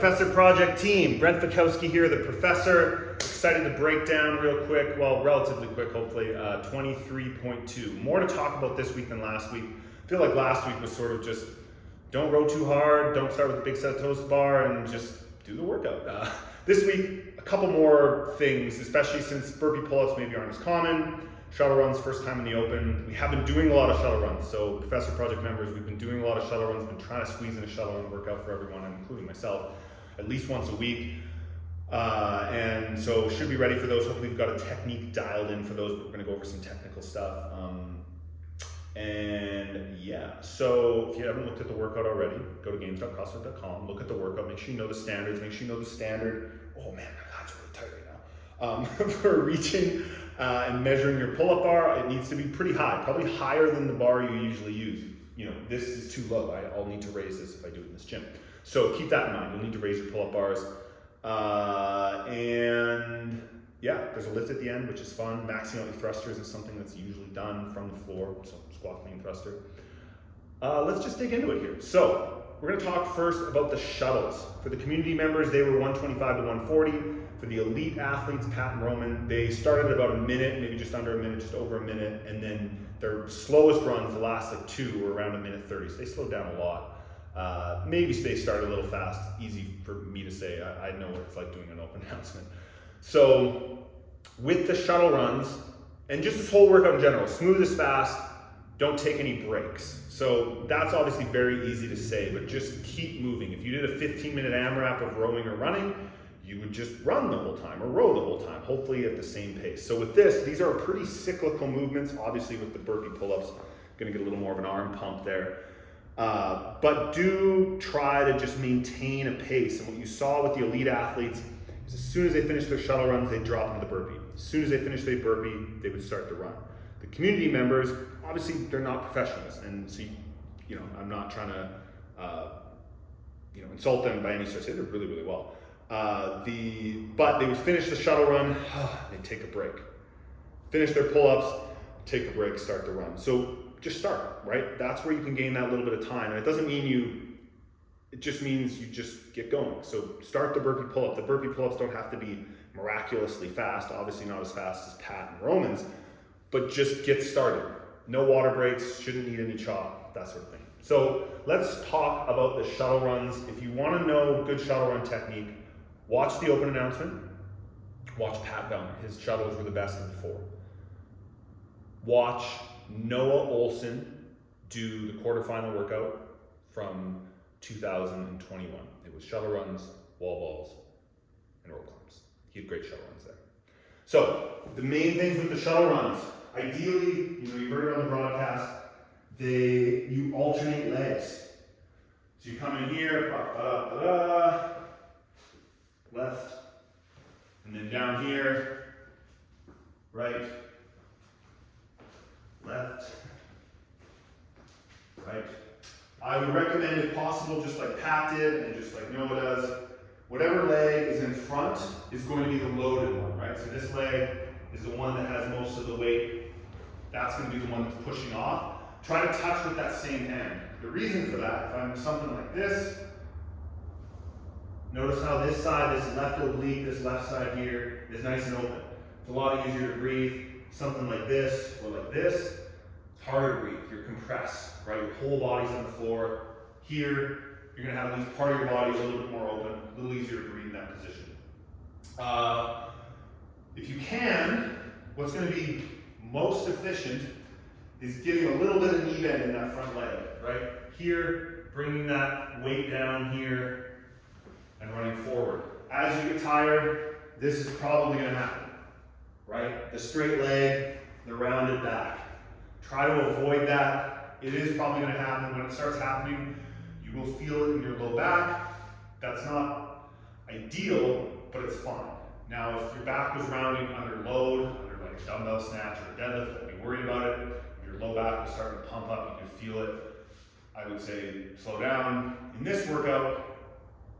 Professor Project team, Brent Fikowski here, the professor. Excited to break down real quick, well, relatively quick, hopefully, 23.2. More to talk about this week than last week. I feel like last week was sort of just, don't row too hard, don't start with a big set of toes to bar, and just do the workout. This week, a couple more things, especially since burpee pull-ups maybe aren't as common. Shuttle runs, first time in the open. We have been doing a lot of shuttle runs. So Professor Project members, we've been doing a lot of shuttle runs, been trying to squeeze in a shuttle run workout for everyone, including myself, at least once a week. And so should be ready for those. Hopefully we've got a technique dialed in for those, but we're gonna go over some technical stuff. And yeah, so if you haven't looked at the workout already, go to games.costco.com, look at the workout, make sure you know the standards, make sure you know the standard. Oh man, my lats are really tight right now. For reaching and measuring your pull-up bar, it needs to be pretty high, probably higher than the bar you usually use. You know, this is too low. I'll need to raise this if I do it in this gym. So keep that in mind. You'll need to raise your pull-up bars. And yeah, there's a lift at the end, which is fun. Maxing out your thrusters is something that's usually done from the floor, so squat, clean thruster. Let's just dig into it here. So we're gonna talk first about the shuttles. For the community members, they were 125 to 140. For the elite athletes, Pat and Roman, they started at about a minute, maybe just under a minute, just over a minute, and then their slowest runs, the last like two, were around 1:30. So they slowed down a lot. Maybe they started a little fast, easy for me to say. I know what it's like doing an open announcement. So with the shuttle runs, and just this whole workout in general, smooth as fast, don't take any breaks. So that's obviously very easy to say, but just keep moving. If you did a 15-minute AMRAP of rowing or running, you would just run the whole time or row the whole time, hopefully at the same pace. So with this, these are pretty cyclical movements. Obviously with the burpee pull-ups, gonna get a little more of an arm pump there. But do try to just maintain a pace. And what you saw with the elite athletes is as soon as they finished their shuttle runs, they'd drop into the burpee. As soon as they finished their burpee, they would start to run. The community members, obviously they're not professionals. And so, you know, I'm not trying to, insult them by any stretch. They did really, really well. But they would finish the shuttle run, they'd take a break. Finish their pull-ups, take a break, start the run. So just start, right? That's where you can gain that little bit of time. And it doesn't mean it just means you just get going. So start the burpee pull-up. The burpee pull-ups don't have to be miraculously fast, obviously not as fast as Pat and Roman's, but just get started. No water breaks, shouldn't need any chalk, that sort of thing. So let's talk about the shuttle runs. If you wanna know good shuttle run technique, watch the open announcement, watch Pat Bellmer. His shuttles were the best of the four. Watch Noah Olson do the quarterfinal workout from 2021. It was shuttle runs, wall balls, and rope climbs. He had great shuttle runs there. So the main things with the shuttle runs, ideally, you heard it on the broadcast, you alternate legs. So you come in here, left, and then down here, right, left, right. I would recommend, if possible, just like Pat did and just like Noah does, whatever leg is in front is going to be the loaded one, right? So this leg is the one that has most of the weight. That's going to be the one that's pushing off. Try to touch with that same hand. The reason for that, if I'm something like this, notice how this side, this left oblique, this left side here is nice and open. It's a lot easier to breathe. Something like this or like this, it's harder to breathe. You're compressed, right? Your whole body's on the floor. Here, you're gonna have at least part of your body a little bit more open, a little easier to breathe in that position. If you can, what's gonna be most efficient is getting a little bit of knee bend in that front leg, right? Here, bringing that weight down here and running forward. As you get tired, this is probably gonna happen, right? The straight leg, the rounded back. Try to avoid that. It is probably gonna happen. When it starts happening, you will feel it in your low back. That's not ideal, but it's fine. Now, if your back was rounding under load, under like a dumbbell snatch or a deadlift, don't be worried about it. If your low back was starting to pump up, you can feel it. I would say slow down. In this workout,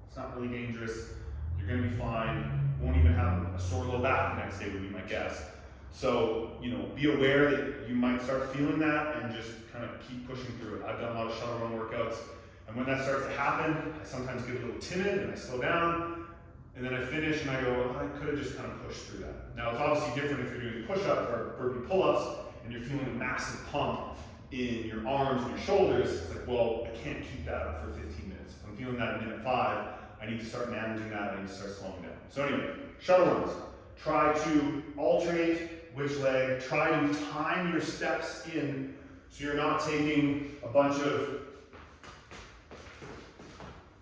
it's not really dangerous. You're gonna be fine. Won't even have a sore low back the next day would be my guess. So, be aware that you might start feeling that and just kind of keep pushing through it. I've done a lot of shuttle run workouts, And when that starts to happen, I sometimes get a little timid and I slow down, and then I finish and I go, I could have just kind of pushed through that. Now it's obviously different if you're doing push-up or burpee pull-ups and you're feeling a massive pump in your arms and your shoulders. It's like, well, I can't keep that up for 15 minutes. If I'm feeling that at minute 5, I need to start managing that, I need to start slowing down. So anyway, shuttle runs. Try to alternate which leg, try to time your steps in so you're not taking a bunch of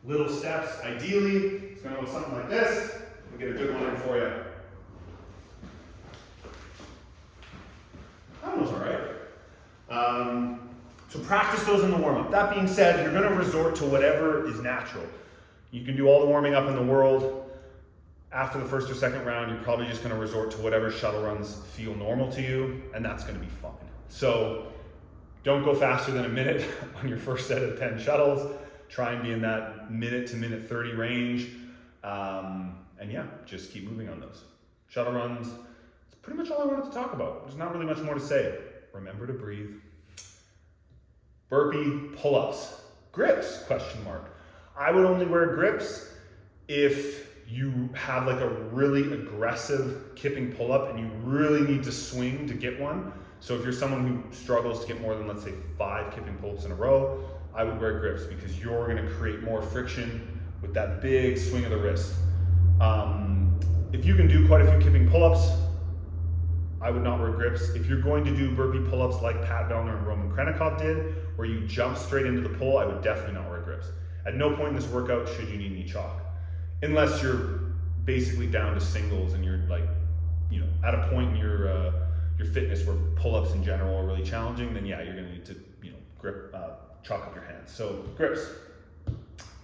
little steps. Ideally, it's going to look something like this. We'll get a good one in for you. That was all right. So practice those in the warm-up. That being said, you're going to resort to whatever is natural. You can do all the warming up in the world. After the first or second round, you're probably just going to resort to whatever shuttle runs feel normal to you, and that's going to be fun. So don't go faster than a minute on your first set of 10 shuttles. Try and be in that minute to minute 30 range. And yeah, just keep moving on those. Shuttle runs, it's pretty much all I wanted to talk about. There's not really much more to say. Remember to breathe. Burpee pull-ups. Grips, question mark. I would only wear grips if you have like a really aggressive kipping pull-up and you really need to swing to get one. So if you're someone who struggles to get more than, let's say, 5 kipping pull-ups in a row, I would wear grips because you're gonna create more friction with that big swing of the wrist. If you can do quite a few kipping pull-ups, I would not wear grips. If you're going to do burpee pull-ups like Pat Vellner and Roman Krenikov did, where you jump straight into the pull, I would definitely not wear grips. At no point in this workout should you need any chalk. Unless you're basically down to singles and you're like, you know, at a point in your fitness where pull-ups in general are really challenging, then yeah, you're gonna need to, you know, grip, chalk up your hands. So grips.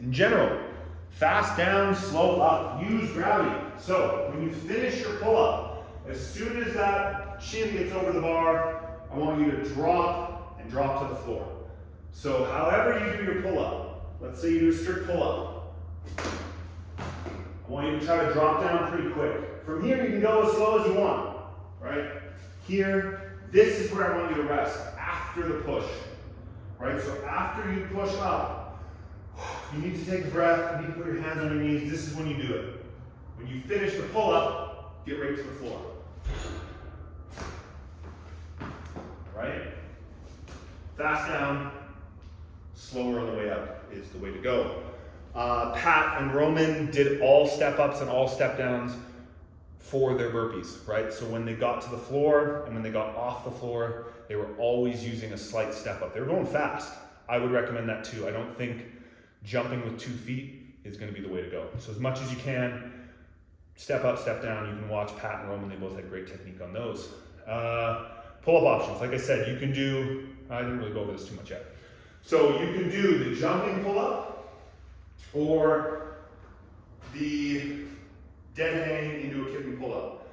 In general, fast down, slow up, use gravity. So when you finish your pull-up, as soon as that chin gets over the bar, I want you to drop and drop to the floor. So however you do your pull-up, let's say you do a strict pull-up, I want you to try to drop down pretty quick. From here, you can go as slow as you want, right? Here, this is where I want you to rest, after the push, right? So after you push up, you need to take a breath, you need to put your hands on your knees. This is when you do it. When you finish the pull-up, get right to the floor. Right? Fast down, slower on the way up is the way to go. Pat and Roman did all step-ups and all step-downs for their burpees, right? So when they got to the floor and when they got off the floor, they were always using a slight step-up. They were going fast. I would recommend that too. I don't think jumping with 2 feet is going to be the way to go. So as much as you can, step up, step down. You can watch Pat and Roman. They both had great technique on those. Pull-up options. Like I said, you can do, I didn't really go over this too much yet. So you can do the jumping pull-up or the dead hang into a kipping pull-up.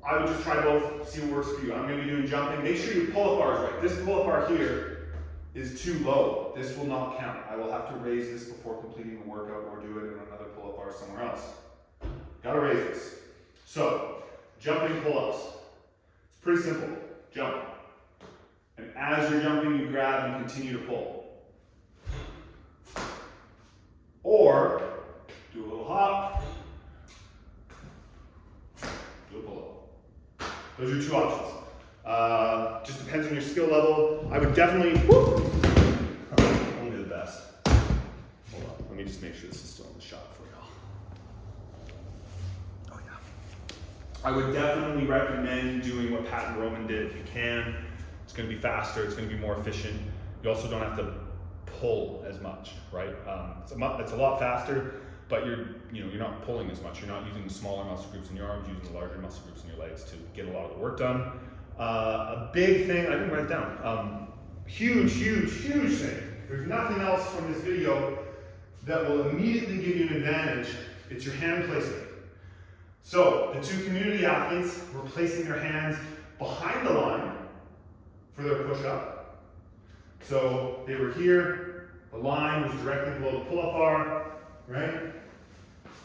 I would just try both, see what works for you. I'm going to be doing jumping. Make sure your pull-up bar is right. This pull-up bar here is too low. This will not count. I will have to raise this before completing the workout or do it in another pull-up bar somewhere else. Gotta raise this. So, jumping pull-ups. It's pretty simple. Jump. And as you're jumping, you grab and continue to pull. Or, do a little hop, do a pull-up. Those are 2 options. Just depends on your skill level. I would definitely, only the best. Hold on, let me just make sure this is still in the shot for y'all. Oh yeah. I would definitely recommend doing what Pat and Roman did if you can. It's gonna be faster, it's gonna be more efficient. You also don't have to pull as much, right? It's a lot faster, but you're not pulling as much. You're not using the smaller muscle groups in your arms, using the larger muscle groups in your legs to get a lot of the work done. A big thing, I didn't write it down, huge thing. There's nothing else from this video that will immediately give you an advantage. It's your hand placement. So the 2 community athletes were placing their hands behind the line for their push-up. So they were here, the line was directly below the pull-up bar, right?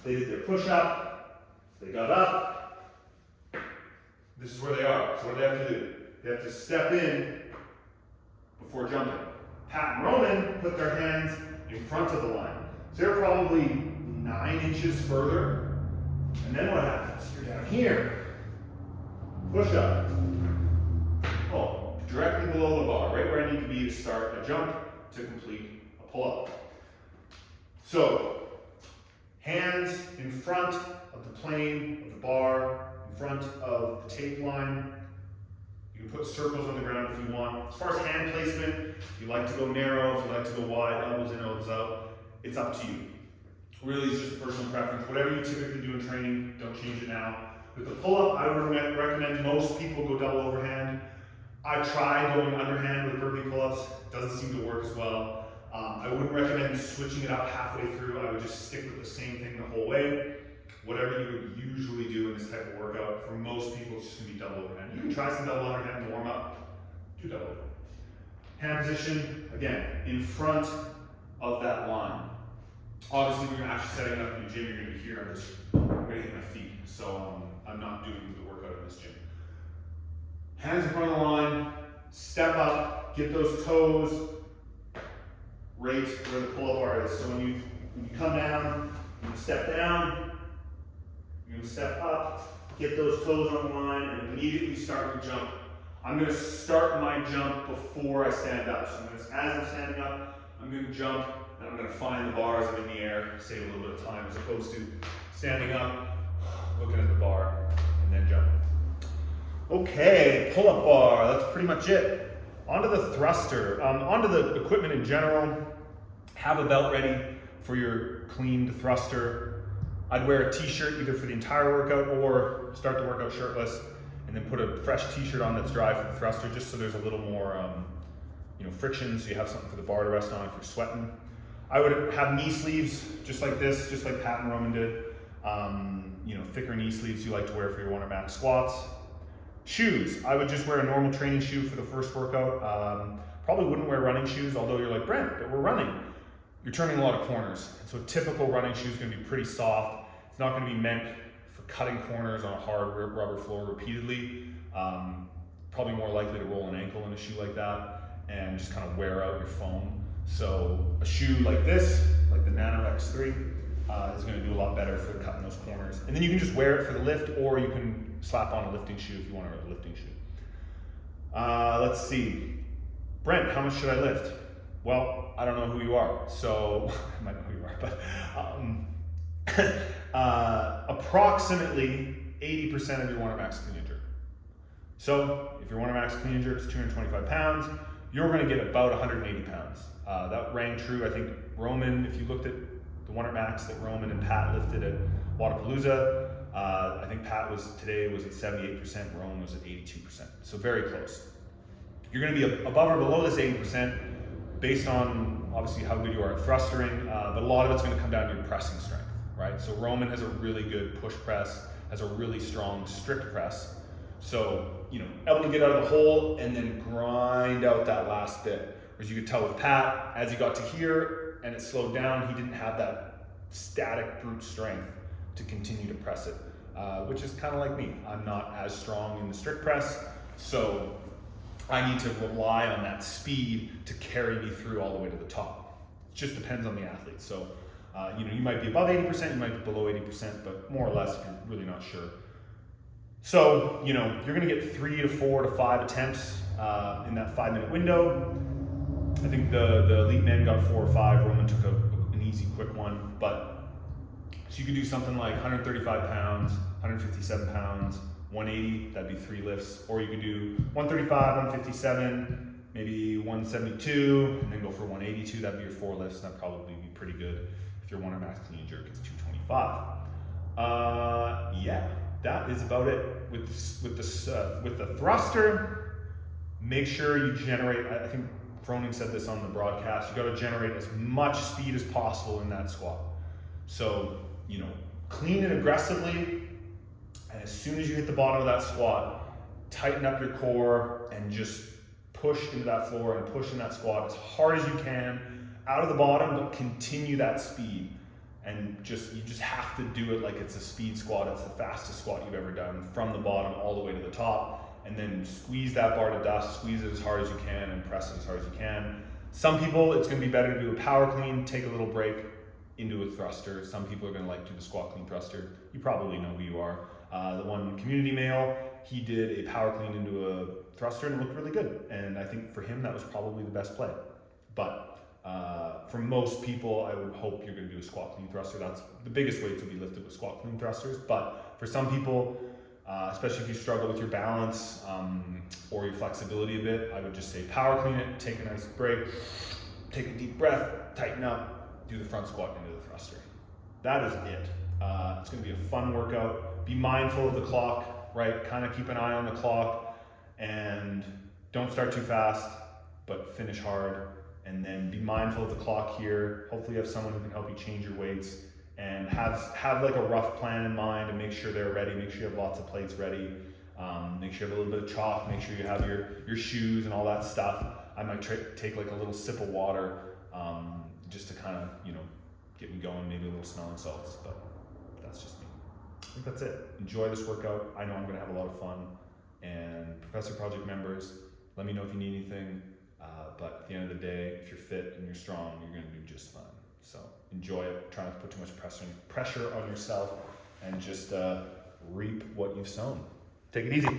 They did their push-up, they got up. This is where they are. So what do they have to do? They have to step in before jumping. Pat and Roman put their hands in front of the line. So they're probably 9 inches further. And then what happens? You're down here. Push up. Oh, directly below the bar, right where I need to be to start a jump to complete a pull-up. So, hands in front of the plane of the bar, in front of the tape line. You can put circles on the ground if you want. As far as hand placement, if you like to go narrow, if you like to go wide, elbows in, elbows out, it's up to you. Really, it's just a personal preference. Whatever you typically do in training, don't change it now. With the pull-up, I would recommend most people go double overhand. I tried going underhand with burpee pull-ups. Doesn't seem to work as well. I wouldn't recommend switching it up halfway through. I would just stick with the same thing the whole way. Whatever you would usually do in this type of workout, for most people, it's just gonna be double overhand. You can try some double underhand to warm up. Do double overhand. Hand position, again, in front of that line. Obviously, when you're actually setting up in the gym, you're gonna be here. I'm gonna hit my feet. So I'm not doing the workout in this gym. Hands in front of the line, step up, get those toes right where the pull-up bar is. So when you come down, you step down, you're gonna step up, get those toes on the line, and immediately start your jump. I'm gonna start my jump before I stand up. So as I'm standing up, I'm gonna jump, and I'm gonna find the bar as I'm in the air, save a little bit of time, as opposed to standing up, looking at the bar, and then jumping. Okay, pull-up bar, that's pretty much it. Onto the thruster, onto the equipment in general. Have a belt ready for your cleaned thruster. I'd wear a t-shirt either for the entire workout or start the workout shirtless, and then put a fresh t-shirt on that's dry for the thruster, just so there's a little more friction, so you have something for the bar to rest on if you're sweating. I would have knee sleeves just like this, just like Pat and Roman did. Thicker knee sleeves you like to wear for your 1 rep max squats. Shoes, I would just wear a normal training shoe for the first workout. Probably wouldn't wear running shoes, although you're like, Brent, but we're running. You're turning a lot of corners. And so a typical running shoe is gonna be pretty soft. It's not gonna be meant for cutting corners on a hard rubber floor repeatedly. Probably more likely to roll an ankle in a shoe like that and just kind of wear out your foam. So a shoe like this, like the Nano X3, is gonna do a lot better for cutting those corners. And then you can just wear it for the lift, or you can slap on a lifting shoe if you want a lifting shoe. Let's see. Brent, how much should I lift? Well, I don't know who you are, so I might know who you are, but approximately 80% of your 1 rep max clean and jerk. So if your 1 rep max clean and jerk is 225 pounds, you're gonna get about 180 pounds. That rang true, I think Roman, if you looked at the 1 rep max that Roman and Pat lifted at Wadapalooza, I think Pat today was at 78%, Roman was at 82%, so very close. You're gonna be above or below this 80% based on obviously how good you are at thrustering, but a lot of it's gonna come down to your pressing strength, right? So Roman has a really good push press, has a really strong strict press. So, able to get out of the hole and then grind out that last bit. Whereas you could tell with Pat, as he got to here and it slowed down, he didn't have that static brute strength to continue to press it, which is kind of like me. I'm not as strong in the strict press, so I need to rely on that speed to carry me through all the way to the top. It just depends on the athlete. So, you might be above 80%, you might be below 80%, but more or less if you're really not sure. So, you're gonna get 3 to 4 to 5 attempts in that 5-minute window. I think the elite men got 4 or 5, Roman took an easy, quick one, but so you could do something like 135 pounds, 157 pounds, 180, that'd be 3 lifts, or you could do 135, 157, maybe 172, and then go for 182, that'd be your 4 lifts, and that'd probably be pretty good. If your 1 rep max clean and jerk is 225. Yeah, that is about it. With the thruster, make sure you generate, I think Froning said this on the broadcast, you gotta generate as much speed as possible in that squat. So, clean it aggressively, and as soon as you hit the bottom of that squat, tighten up your core and just push into that floor and push in that squat as hard as you can, out of the bottom, but continue that speed. And you just have to do it like it's a speed squat. It's the fastest squat you've ever done, from the bottom all the way to the top. And then squeeze that bar to dust, squeeze it as hard as you can, and press it as hard as you can. Some people, it's gonna be better to do a power clean, take a little break, into a thruster. Some people are gonna like to do the squat clean thruster. You probably know who you are. The one community male, he did a power clean into a thruster and it looked really good. And I think for him, that was probably the best play. But for most people, I would hope you're gonna do a squat clean thruster. That's the biggest weights will be lifted with squat clean thrusters. But for some people, especially if you struggle with your balance or your flexibility a bit, I would just say power clean it, take a nice break, take a deep breath, tighten up, do the front squat into the thruster. That is it. It's gonna be a fun workout. Be mindful of the clock, right? Kind of keep an eye on the clock and don't start too fast, but finish hard. And then be mindful of the clock here. Hopefully you have someone who can help you change your weights and have like a rough plan in mind and make sure they're ready, make sure you have lots of plates ready, make sure you have a little bit of chalk, make sure you have your shoes and all that stuff. I might take like a little sip of water just to kind of, get me going, maybe a little smelling salts, but that's just me. I think that's it. Enjoy this workout. I know I'm gonna have a lot of fun. And Professor Project members, let me know if you need anything. But at the end of the day, if you're fit and you're strong, you're gonna do just fine. So enjoy it. Try not to put too much pressure on yourself and just reap what you've sown. Take it easy.